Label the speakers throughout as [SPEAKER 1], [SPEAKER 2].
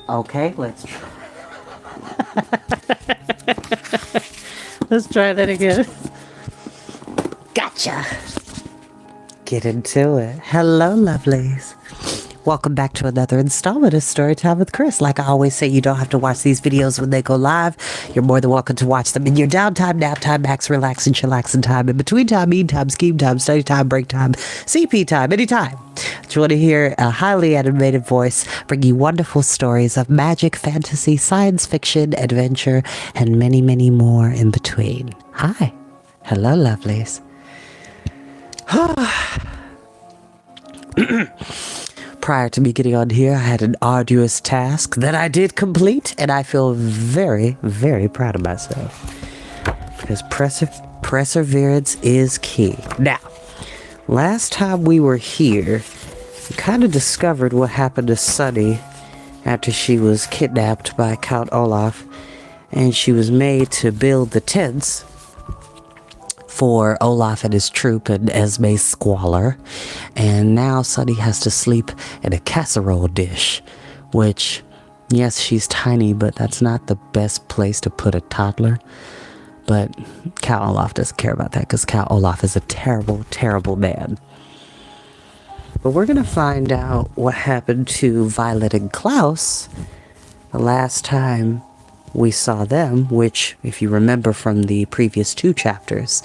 [SPEAKER 1] Okay, let's try. Let's try that again. Gotcha. Get into it. Hello, lovelies. Welcome back to another installment of Storytime with Chris. Like I always say, you don't have to watch these videos when they go live. You're more than welcome to watch them in your downtime, nap time, max, relax, and chillaxing time, in between time, mean time, scheme time, study time, break time, CP time, anytime. Do you want to hear a highly animated voice bring you wonderful stories of magic, fantasy, science fiction, adventure, and many, many more in between? Hi. Hello, lovelies. Prior to me getting on here, I had an arduous task that I did complete, and I feel very, very proud of myself. Because perseverance is key. Now, last time we were here, we kind of discovered what happened to Sunny after she was kidnapped by Count Olaf, and she was made to build the tents for Olaf and his troop and Esme's squalor. And now Sunny has to sleep in a casserole dish, which, yes, she's tiny, but that's not the best place to put a toddler. But Count Olaf doesn't care about that because Count Olaf is a terrible, terrible man. But we're going to find out what happened to Violet and Klaus the last time we saw them, which, if you remember from the previous 2 chapters,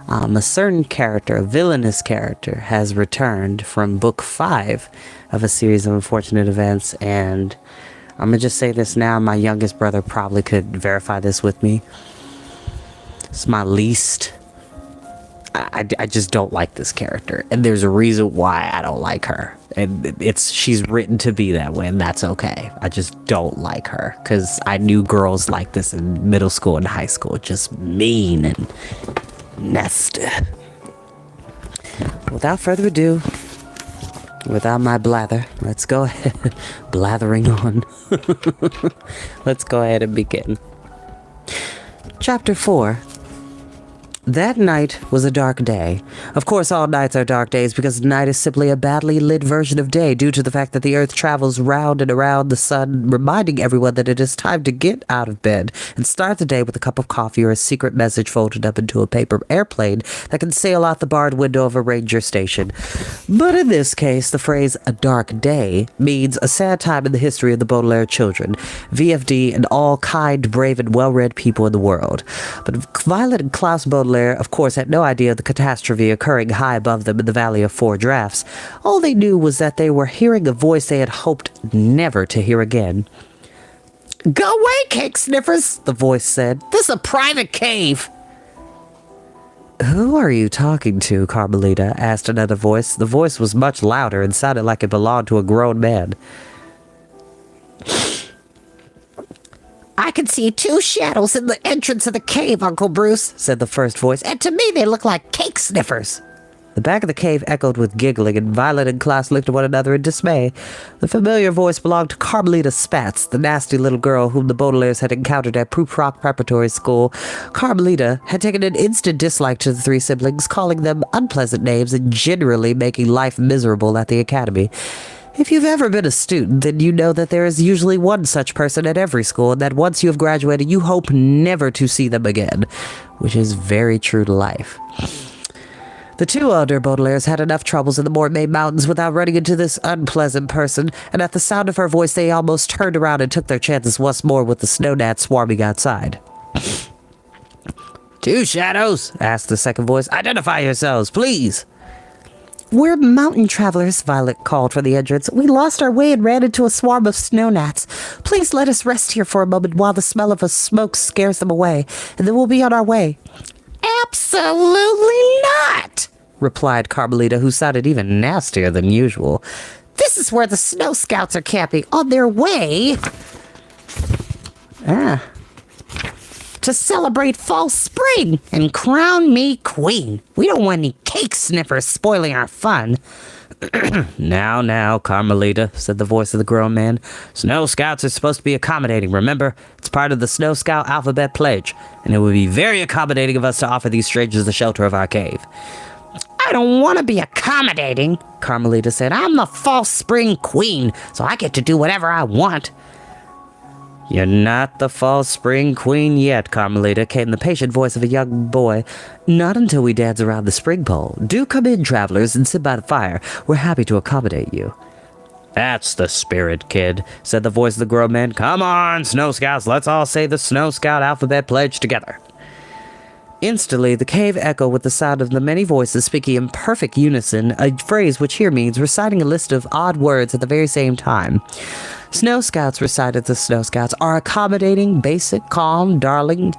[SPEAKER 1] a certain character, a villainous character, has returned from book 5 of a series of unfortunate events. And I'm going to just say this now, my youngest brother probably could verify this with me. It's my least... I just don't like this character, and there's a reason why I don't like her, and she's written to be that way, and that's okay. I just don't like her because I knew girls like this in middle school and high school, just mean and nasty. Without further ado, without my blather, let's go ahead. Blathering on. Let's go ahead and begin. Chapter 4. That night was a dark day. Of course, all nights are dark days because night is simply a badly lit version of day due to the fact that the earth travels round and around the sun, reminding everyone that it is time to get out of bed and start the day with a cup of coffee or a secret message folded up into a paper airplane that can sail out the barred window of a ranger station. But in this case, the phrase "a dark day" means a sad time in the history of the Baudelaire children, VFD, and all kind, brave, and well-read people in the world. But Violet and Klaus Baudelaire, of course, had no idea of the catastrophe occurring high above them in the Valley of Four Drafts. All they knew was that they were hearing a voice they had hoped never to hear again. "Go away, cake sniffers," the voice said. "This is a private cave." "Who are you talking to, Carmelita?" asked another voice. The voice was much louder and sounded like it belonged to a grown man. "I can see 2 shadows in the entrance of the cave, Uncle Bruce," said the first voice, "and to me they look like cake sniffers." The back of the cave echoed with giggling, and Violet and Klaus looked at one another in dismay. The familiar voice belonged to Carmelita Spatz, the nasty little girl whom the Baudelaires had encountered at Proof Rock Preparatory School. Carmelita had taken an instant dislike to the 3 siblings, calling them unpleasant names and generally making life miserable at the academy. If you've ever been a student, then you know that there is usually one such person at every school, and that once you have graduated, you hope never to see them again, which is very true to life. The 2 elder Baudelaires had enough troubles in the Mortmain Mountains without running into this unpleasant person, and at the sound of her voice, they almost turned around and took their chances once more with the snow gnats swarming outside. "2 shadows?" asked the second voice. "Identify yourselves, please." "We're mountain travelers," Violet called from the entrance. "We lost our way and ran into a swarm of snow gnats. Please let us rest here for a moment while the smell of a smoke scares them away, and then we'll be on our way." "Absolutely not," replied Carmelita, who sounded even nastier than usual. "This is where the snow scouts are camping, on their way to celebrate fall spring and crown me queen. We don't want any cake sniffers spoiling our fun." Now, Carmelita," said the voice of the grown man. "Snow Scouts are supposed to be accommodating, remember? It's part of the Snow Scout alphabet pledge, and it would be very accommodating of us to offer these strangers the shelter of our cave." "I don't want to be accommodating," Carmelita said. "I'm the false spring queen, so I get to do whatever I want." You're not the fall spring queen yet, Carmelita, came the patient voice of a young boy. Not until we dance around the spring pole. Do come in, travelers, and sit by the fire. We're happy to accommodate you. That's the spirit, kid, said the voice of the grown man. Come on, Snow Scouts, let's all say the Snow Scout alphabet pledge together. Instantly, the cave echoed with the sound of the many voices speaking in perfect unison, a phrase which here means reciting a list of odd words at the very same time. Snow Scouts recited the Snow Scouts are accommodating, basic, calm, darling,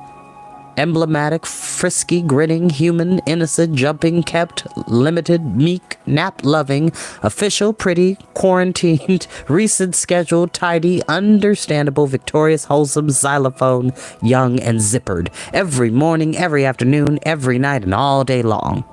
[SPEAKER 1] emblematic, frisky, grinning, human, innocent, jumping, kept, limited, meek, nap-loving, official, pretty, quarantined, recent, scheduled, tidy, understandable, victorious, wholesome, xylophone, young, and zippered. Every morning, every afternoon, every night, and all day long.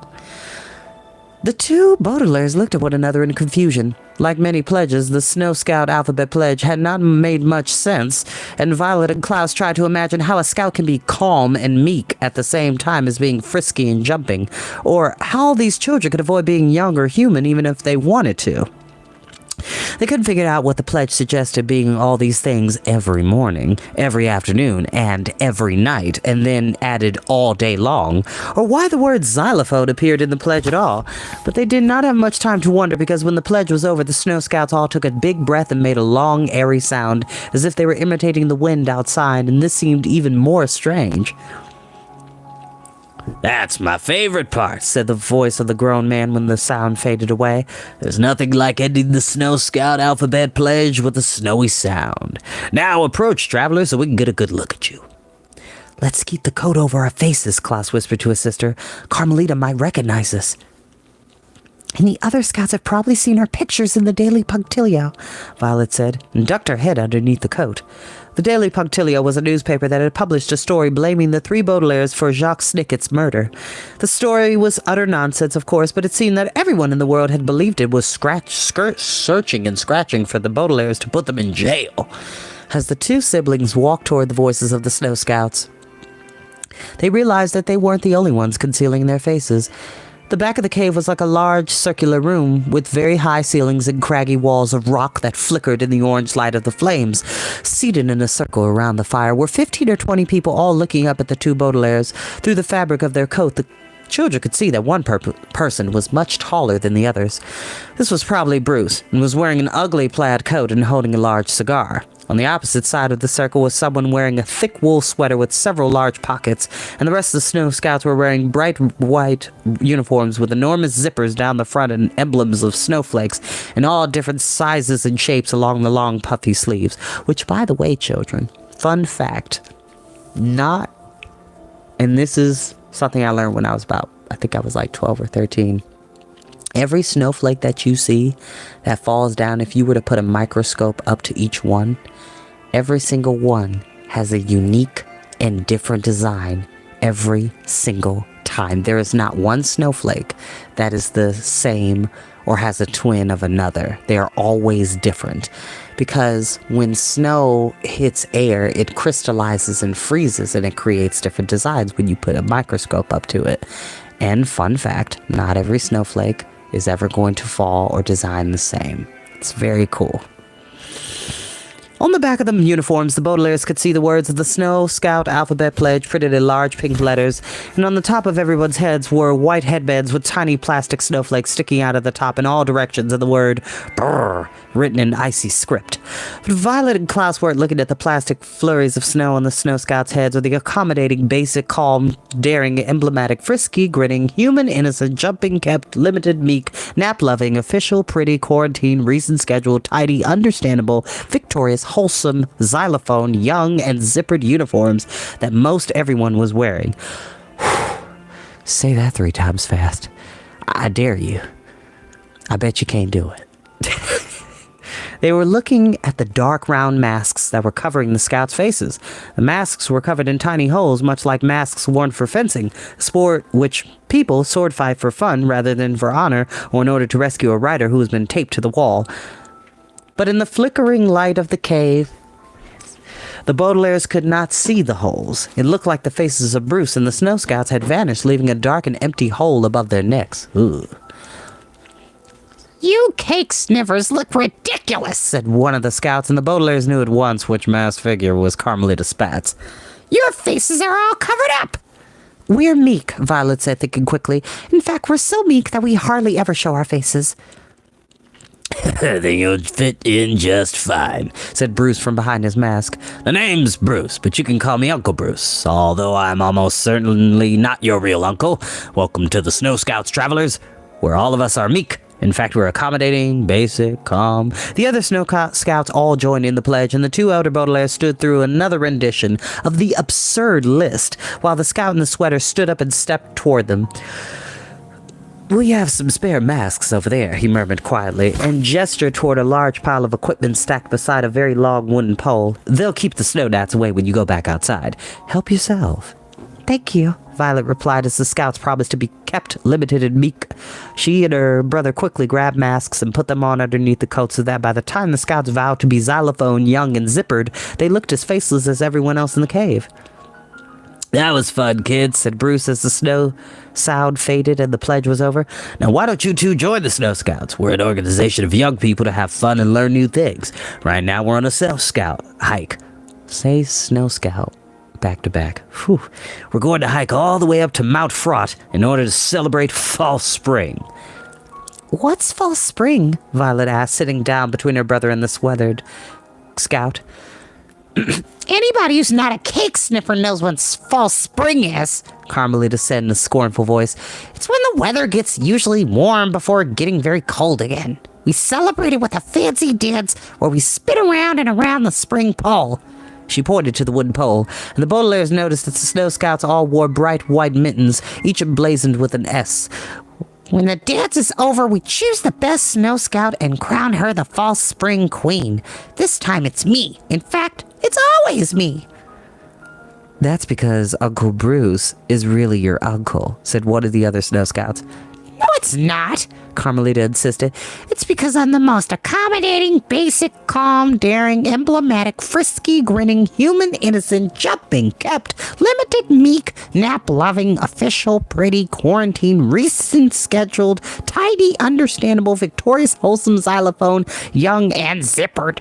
[SPEAKER 1] The two Baudelaires looked at one another in confusion. Like many pledges, the Snow Scout alphabet pledge had not made much sense, and Violet and Klaus tried to imagine how a scout can be calm and meek at the same time as being frisky and jumping, or how these children could avoid being young or human even if they wanted to. They couldn't figure out what the pledge suggested being all these things every morning, every afternoon, and every night, and then added all day long, or why the word xylophone appeared in the pledge at all. But they did not have much time to wonder, because when the pledge was over, the Snow Scouts all took a big breath and made a long, airy sound, as if they were imitating the wind outside, and this seemed even more strange. That's my favorite part, said the voice of the grown man when the sound faded away. There's nothing like ending the Snow Scout alphabet pledge with a snowy sound. Now approach, travelers, so we can get a good look at you. Let's keep the coat over our faces, Klaus whispered to his sister. Carmelita might recognize us. And the other scouts have probably seen our pictures in the Daily Punctilio, Violet said, and ducked her head underneath the coat. The Daily Punctilio was a newspaper that had published a story blaming the three Baudelaires for Jacques Snicket's murder. The story was utter nonsense, of course, but it seemed that everyone in the world had believed it was searching and scratching for the Baudelaires to put them in jail. As the two siblings walked toward the voices of the Snow Scouts, they realized that they weren't the only ones concealing their faces. The back of the cave was like a large circular room with very high ceilings and craggy walls of rock that flickered in the orange light of the flames. Seated in a circle around the fire were 15 or 20 people, all looking up at the two Baudelaires. Through the fabric of their coat, the children could see that one person was much taller than the others. This was probably Bruce, and was wearing an ugly plaid coat and holding a large cigar. On the opposite side of the circle was someone wearing a thick wool sweater with several large pockets, and the rest of the Snow Scouts were wearing bright white uniforms with enormous zippers down the front and emblems of snowflakes in all different sizes and shapes along the long puffy sleeves. Which, by the way, children, fun fact, and this is something I learned when I was I think I was like 12 or 13. Every snowflake that you see that falls down, if you were to put a microscope up to each one, every single one has a unique and different design every single time. There is not one snowflake that is the same or has a twin of another. They are always different, because when snow hits air, it crystallizes and freezes, and it creates different designs when you put a microscope up to it. And fun fact, not every snowflake is ever going to fall or design the same. It's very cool. On the back of the uniforms, the Baudelaires could see the words of the Snow Scout alphabet pledge printed in large pink letters, and on the top of everyone's heads were white headbands with tiny plastic snowflakes sticking out of the top in all directions, and the word "brrr" written in icy script. But Violet and Klaus weren't looking at the plastic flurries of snow on the Snow Scouts' heads, or the accommodating, basic, calm, daring, emblematic, frisky, grinning, human, innocent, jumping, kept, limited, meek, nap-loving, official, pretty, quarantine, recent, scheduled, tidy, understandable, victorious, wholesome, xylophone, young, and zippered uniforms that most everyone was wearing. Say that 3 times fast. I dare you. I bet you can't do it. They were looking at the dark round masks that were covering the scouts' faces. The masks were covered in tiny holes, much like masks worn for fencing, a sport which people sword fight for fun rather than for honor or in order to rescue a rider who has been taped to the wall. But in the flickering light of the cave, the Baudelaires could not see the holes. It looked like the faces of Bruce and the Snow Scouts had vanished, leaving a dark and empty hole above their necks. Ooh.
[SPEAKER 2] You cake sniffers look ridiculous,
[SPEAKER 1] said one of the scouts, and the Baudelaires knew at once which masked figure was Carmelita Spats.
[SPEAKER 2] Your faces are all covered up.
[SPEAKER 1] We're meek, Violet said, thinking quickly. In fact, we're so meek that we hardly ever show our faces.
[SPEAKER 3] Then you'll fit in just fine,
[SPEAKER 1] said Bruce from behind his mask.
[SPEAKER 3] The name's Bruce, but you can call me Uncle Bruce, although I'm almost certainly not your real uncle. Welcome to the Snow Scouts, travelers, where all of us are meek. In fact, we're accommodating, basic, calm.
[SPEAKER 1] The other Snow Scouts all joined in the pledge, and the two elder Baudelaires stood through another rendition of the absurd list, while the scout in the sweater stood up and stepped toward them. We have some spare masks over there, he murmured quietly, and gestured toward a large pile of equipment stacked beside a very long wooden pole. They'll keep the snow gnats away when you go back outside. Help yourself. Thank you, Violet replied as the scouts promised to be kept limited and meek. She and her brother quickly grabbed masks and put them on underneath the coats so that by the time the scouts vowed to be xylophone, young, and zippered, they looked as faceless as everyone else in the cave.
[SPEAKER 3] That was fun, kids,
[SPEAKER 1] said Bruce as the snow sound faded and the pledge was over.
[SPEAKER 3] Now why don't you two join the Snow Scouts? We're an organization of young people to have fun and learn new things. Right now we're on a Snow Scout hike.
[SPEAKER 1] Say Snow Scout. Back to back. Whew.
[SPEAKER 3] We're going to hike all the way up to Mount Fraught in order to celebrate fall spring.
[SPEAKER 1] What's fall spring? Violet asked, sitting down between her brother and the sweathered scout.
[SPEAKER 2] Anybody who's not a cake sniffer knows when fall spring is,
[SPEAKER 1] Carmelita said in a scornful voice.
[SPEAKER 2] It's when the weather gets usually warm before getting very cold again. We celebrate it with a fancy dance where we spin around and around the spring pole.
[SPEAKER 1] She pointed to the wooden pole, and the Baudelaires noticed that the Snow Scouts all wore bright white mittens, each emblazoned with an S.
[SPEAKER 2] When the dance is over, we choose the best Snow Scout and crown her the fall spring queen. This time it's me. In fact, it's always me.
[SPEAKER 1] That's because Uncle Bruce is really your uncle, said one of the other Snow Scouts.
[SPEAKER 2] No, it's not,
[SPEAKER 1] Carmelita insisted.
[SPEAKER 2] It's because I'm the most accommodating, basic, calm, daring, emblematic, frisky, grinning, human, innocent, jumping, kept, limited, meek, nap-loving, official, pretty, quarantine, recent, scheduled, tidy, understandable, victorious, wholesome xylophone, young, and zippered.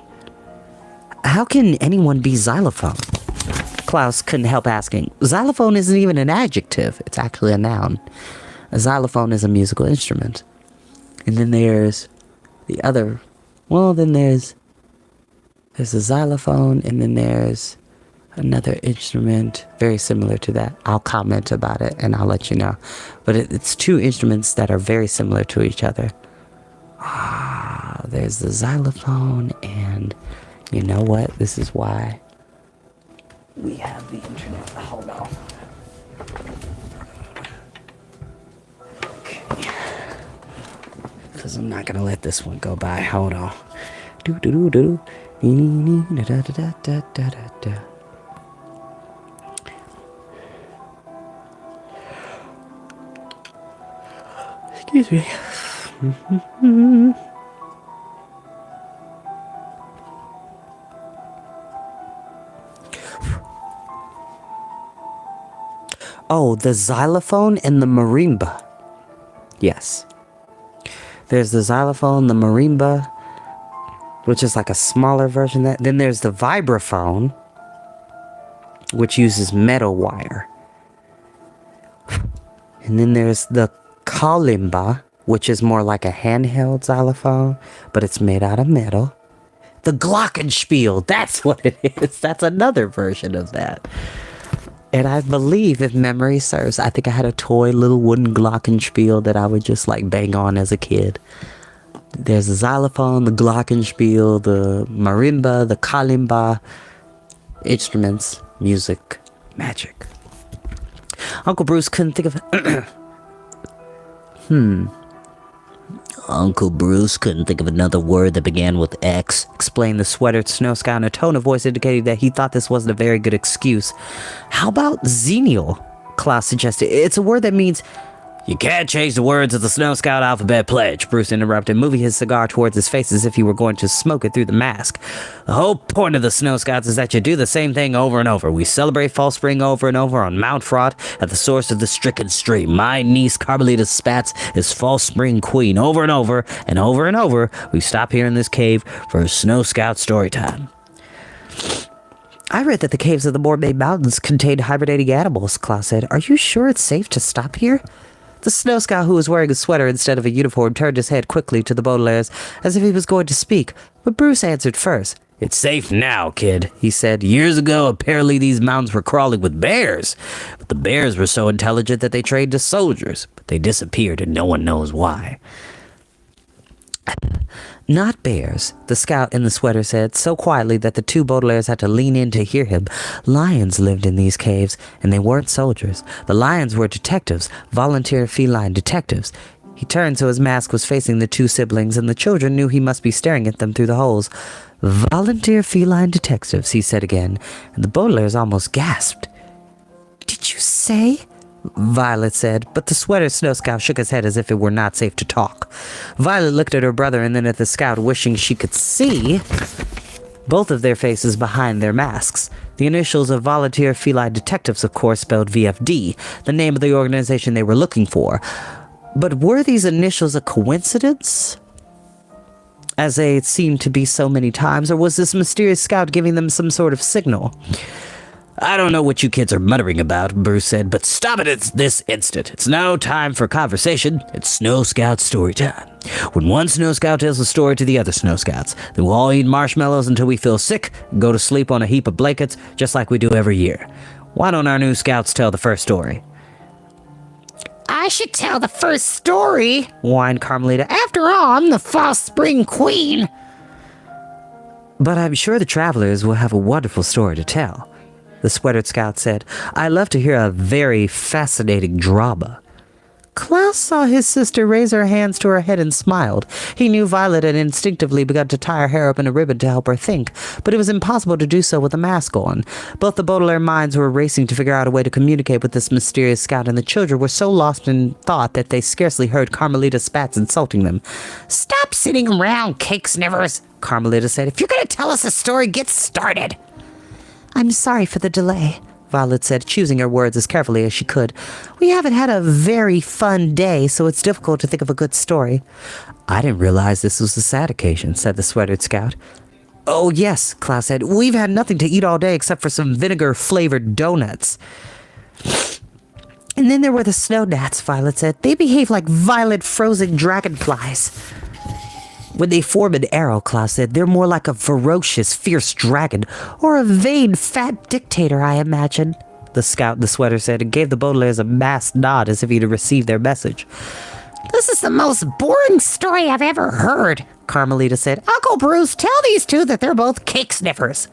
[SPEAKER 1] How can anyone be xylophone? Klaus couldn't help asking. Xylophone isn't even an adjective. It's actually a noun. A xylophone is a musical instrument. And then there's the other. Well, then there's a xylophone, and then there's another instrument very similar to that. I'll comment about it, and I'll let you know. But it's two instruments that are very similar to each other. There's the xylophone, and you know what? This is why we have the internet. Hold on. Because I'm not going to let this one go by. Hold on. Do-do-do-do. Da-da-da-da-da-da-da. Excuse me. Oh, the xylophone and the marimba. Yes. There's the xylophone, the marimba, which is like a smaller version of that. Then there's the vibraphone, which uses metal wire. And then there's the kalimba, which is more like a handheld xylophone, but it's made out of metal. The glockenspiel, that's what it is. That's another version of that. And I believe, if memory serves, I think I had a toy little wooden glockenspiel that I would just like bang on as a kid. There's the xylophone, the glockenspiel, the marimba, the kalimba. Instruments, music, magic. Uncle Bruce couldn't think of...
[SPEAKER 3] Uncle Bruce couldn't think of another word that began with X,
[SPEAKER 1] explained the sweatered Snow Scout in a tone of voice indicating that he thought this wasn't a very good excuse. How about xenial? Klaus suggested. It's a word that means
[SPEAKER 3] You can't change the words of the Snow Scout alphabet pledge, Bruce interrupted, moving his cigar towards his face as if he were going to smoke it through the mask. The whole point of the Snow Scouts is that you do the same thing over and over. We celebrate Fall Spring over and over on Mount Fraught at the source of the stricken stream. My niece Carmelita Spatz is Fall Spring Queen over and over and over and over. We stop here in this cave for a Snow Scout story time.
[SPEAKER 1] I read that the caves of the Mormay Mountains contain hibernating animals, Klaus said. Are you sure it's safe to stop here? The Snow Scout, who was wearing a sweater instead of a uniform, turned his head quickly to the Baudelaires as if he was going to speak, but Bruce answered first.
[SPEAKER 3] It's safe now, kid, he said. Years ago, apparently these mountains were crawling with bears. But the bears were so intelligent that they trained as soldiers. But they disappeared and no one knows why.
[SPEAKER 1] Not bears, the scout in the sweater said, so quietly that the two Baudelaires had to lean in to hear him. Lions lived in these caves, and they weren't soldiers. The lions were detectives, volunteer feline detectives. He turned so his mask was facing the two siblings, and the children knew he must be staring at them through the holes. Volunteer feline detectives, he said again, and the Baudelaires almost gasped. Did you say? Violet said, but the sweater Snow Scout shook his head as if it were not safe to talk. Violet looked at her brother and then at the scout, wishing she could see both of their faces behind their masks. The initials of Volunteer Feline Detectives, of course, spelled VFD, the name of the organization they were looking for. But were these initials a coincidence, as they seemed to be so many times, or was this mysterious scout giving them some sort of signal?
[SPEAKER 3] I don't know what you kids are muttering about, Bruce said, but stop it at this instant. It's no time for conversation. It's Snow Scout story time. When one Snow Scout tells a story to the other Snow Scouts, then we'll all eat marshmallows until we feel sick and go to sleep on a heap of blankets, just like we do every year. Why don't our new Scouts tell the first story?
[SPEAKER 2] I should tell the first story,
[SPEAKER 1] whined Carmelita.
[SPEAKER 2] After all, I'm the Fall Spring Queen.
[SPEAKER 1] But I'm sure the travelers will have a wonderful story to tell, the sweatered scout said. I love to hear a very fascinating drama. Klaus saw his sister raise her hands to her head and smiled. He knew Violet had instinctively begun to tie her hair up in a ribbon to help her think, but it was impossible to do so with a mask on. Both the Baudelaire minds were racing to figure out a way to communicate with this mysterious scout, and the children were so lost in thought that they scarcely heard Carmelita Spatz insulting them.
[SPEAKER 2] Stop sitting around, cake sniffers,
[SPEAKER 1] Carmelita said.
[SPEAKER 2] If you're going to tell us a story, get started.
[SPEAKER 1] I'm sorry for the delay, Violet said, choosing her words as carefully as she could. We haven't had a very fun day, so it's difficult to think of a good story. I didn't realize this was a sad occasion, said the sweatered scout. Oh, yes, Klaus said. We've had nothing to eat all day except for some vinegar-flavored donuts. And then there were the snow gnats, Violet said. They behave like violent frozen dragonflies. When they form an arrow, Klaus said, they're more like a ferocious, fierce dragon, or a vain, fat dictator, I imagine. The scout in the sweater said, and gave the Baudelaires a masked nod as if he'd received their message.
[SPEAKER 2] This is the most boring story I've ever heard,
[SPEAKER 1] Carmelita said.
[SPEAKER 2] Uncle Bruce, tell these two that they're both cake sniffers.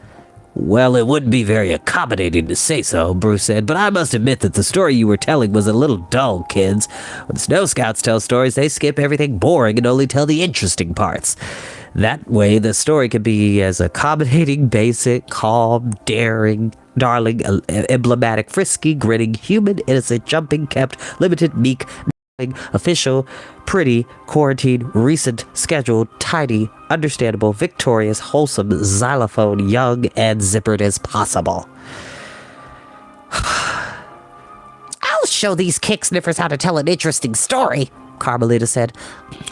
[SPEAKER 3] Well, it wouldn't be very accommodating to say so, Bruce said, but I must admit that the story you were telling was a little dull, kids. When Snow Scouts tell stories, they skip everything boring and only tell the interesting parts. That way, the story can be as accommodating, basic, calm, daring, darling, emblematic, frisky, grinning, human, innocent, jumping, kept, limited, meek, official, pretty, quarantined, recent, scheduled, tidy, understandable, victorious, wholesome, xylophone, young, and zippered as possible.
[SPEAKER 2] I'll show these cake sniffers how to tell an interesting story,
[SPEAKER 1] Carmelita said.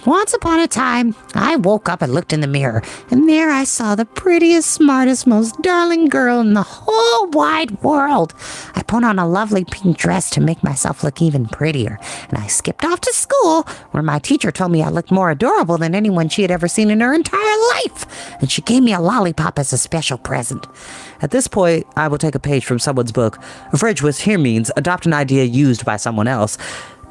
[SPEAKER 2] Once upon a time, I woke up and looked in the mirror, and there I saw the prettiest, smartest, most darling girl in the whole wide world. I put on a lovely pink dress to make myself look even prettier, and I skipped off to school, where my teacher told me I looked more adorable than anyone she had ever seen in her entire life, and she gave me a lollipop as a special present.
[SPEAKER 1] At this point, I will take a page from someone's book. A French which here means adopt an idea used by someone else.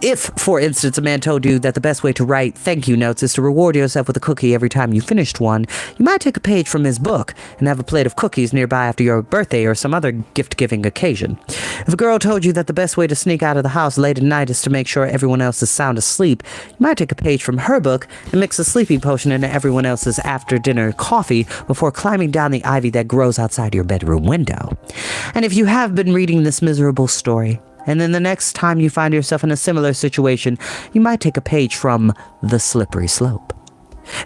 [SPEAKER 1] If, for instance, a man told you that the best way to write thank you notes is to reward yourself with a cookie every time you finished one, you might take a page from his book and have a plate of cookies nearby after your birthday or some other gift-giving occasion. If a girl told you that the best way to sneak out of the house late at night is to make sure everyone else is sound asleep, you might take a page from her book and mix a sleeping potion into everyone else's after-dinner coffee before climbing down the ivy that grows outside your bedroom window. And if you have been reading this miserable story, And then the next time you find yourself in a similar situation, you might take a page from The Slippery Slope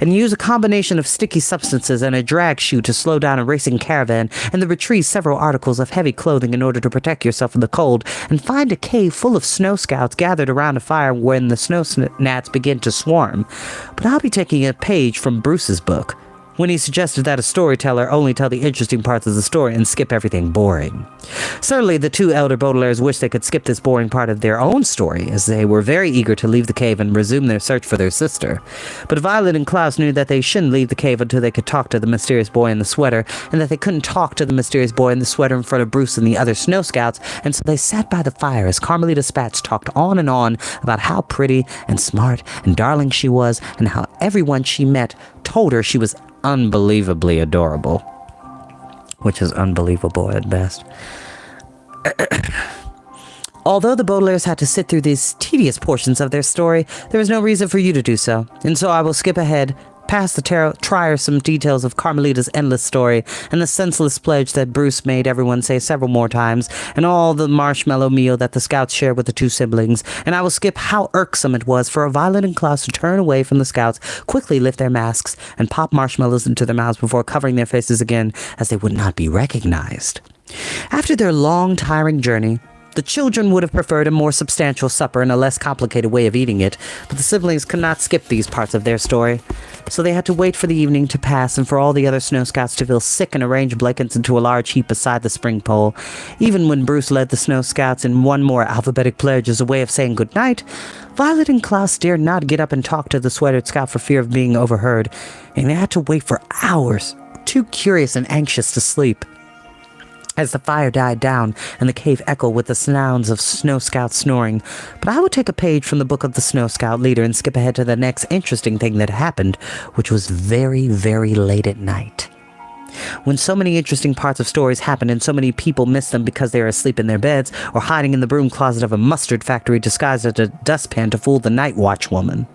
[SPEAKER 1] and use a combination of sticky substances and a drag shoe to slow down a racing caravan, and then retrieve several articles of heavy clothing in order to protect yourself from the cold, and find a cave full of snow scouts gathered around a fire when the snow gnats begin to swarm. But I'll be taking a page from Bruce's book, when he suggested that a storyteller only tell the interesting parts of the story and skip everything boring. Certainly, the two elder Baudelaires wished they could skip this boring part of their own story, as they were very eager to leave the cave and resume their search for their sister. But Violet and Klaus knew that they shouldn't leave the cave until they could talk to the mysterious boy in the sweater, and that they couldn't talk to the mysterious boy in the sweater in front of Bruce and the other snow scouts, and so they sat by the fire as Carmelita Spatz talked on and on about how pretty and smart and darling she was, and how everyone she met told her she was unbelievably adorable, which is unbelievable at best. Although the Baudelaires had to sit through these tedious portions of their story, there is no reason for you to do so, and so I will skip ahead past the tiresome details of Carmelita's endless story, and the senseless pledge that Bruce made everyone say several more times, and all the marshmallow meal that the scouts shared with the two siblings, and I will skip how irksome it was for Violet and Klaus to turn away from the scouts, quickly lift their masks, and pop marshmallows into their mouths before covering their faces again, as they would not be recognized. After their long, tiring journey, the children would have preferred a more substantial supper and a less complicated way of eating it, but the siblings could not skip these parts of their story. So they had to wait for the evening to pass and for all the other snow scouts to feel sick and arrange blankets into a large heap beside the spring pole. Even when Bruce led the snow scouts in one more alphabetic pledge as a way of saying good night, Violet and Klaus dared not get up and talk to the sweatered scout for fear of being overheard, and they had to wait for hours, too curious and anxious to sleep. As the fire died down and the cave echoed with the sounds of snow scouts snoring. But I would take a page from the book of the snow scout leader and skip ahead to the next interesting thing that happened, which was very, very late at night. When so many interesting parts of stories happen and so many people miss them because they are asleep in their beds or hiding in the broom closet of a mustard factory disguised as a dustpan to fool the night watch woman.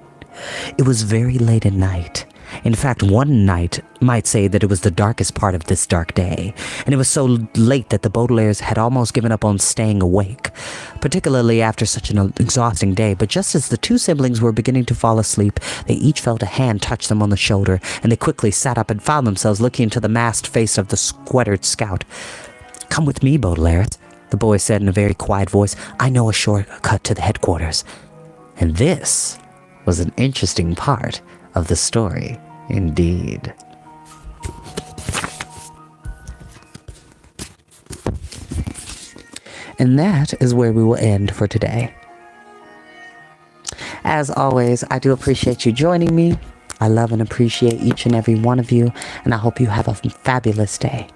[SPEAKER 1] It was very late at night. In fact, one night might say that it was the darkest part of this dark day, and it was so late that the Baudelaires had almost given up on staying awake, particularly after such an exhausting day. But just as the two siblings were beginning to fall asleep, they each felt a hand touch them on the shoulder, and they quickly sat up and found themselves looking into the masked face of the sweatered scout. "Come with me, Baudelaires," the boy said in a very quiet voice. "I know a shortcut to the headquarters." And this was an interesting part of the story, indeed. And that is where we will end for today. As always, I do appreciate you joining me. I love and appreciate each and every one of you, and I hope you have a fabulous day.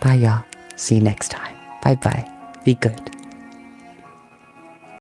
[SPEAKER 1] Bye, y'all. See you next time. Bye-bye. Be good.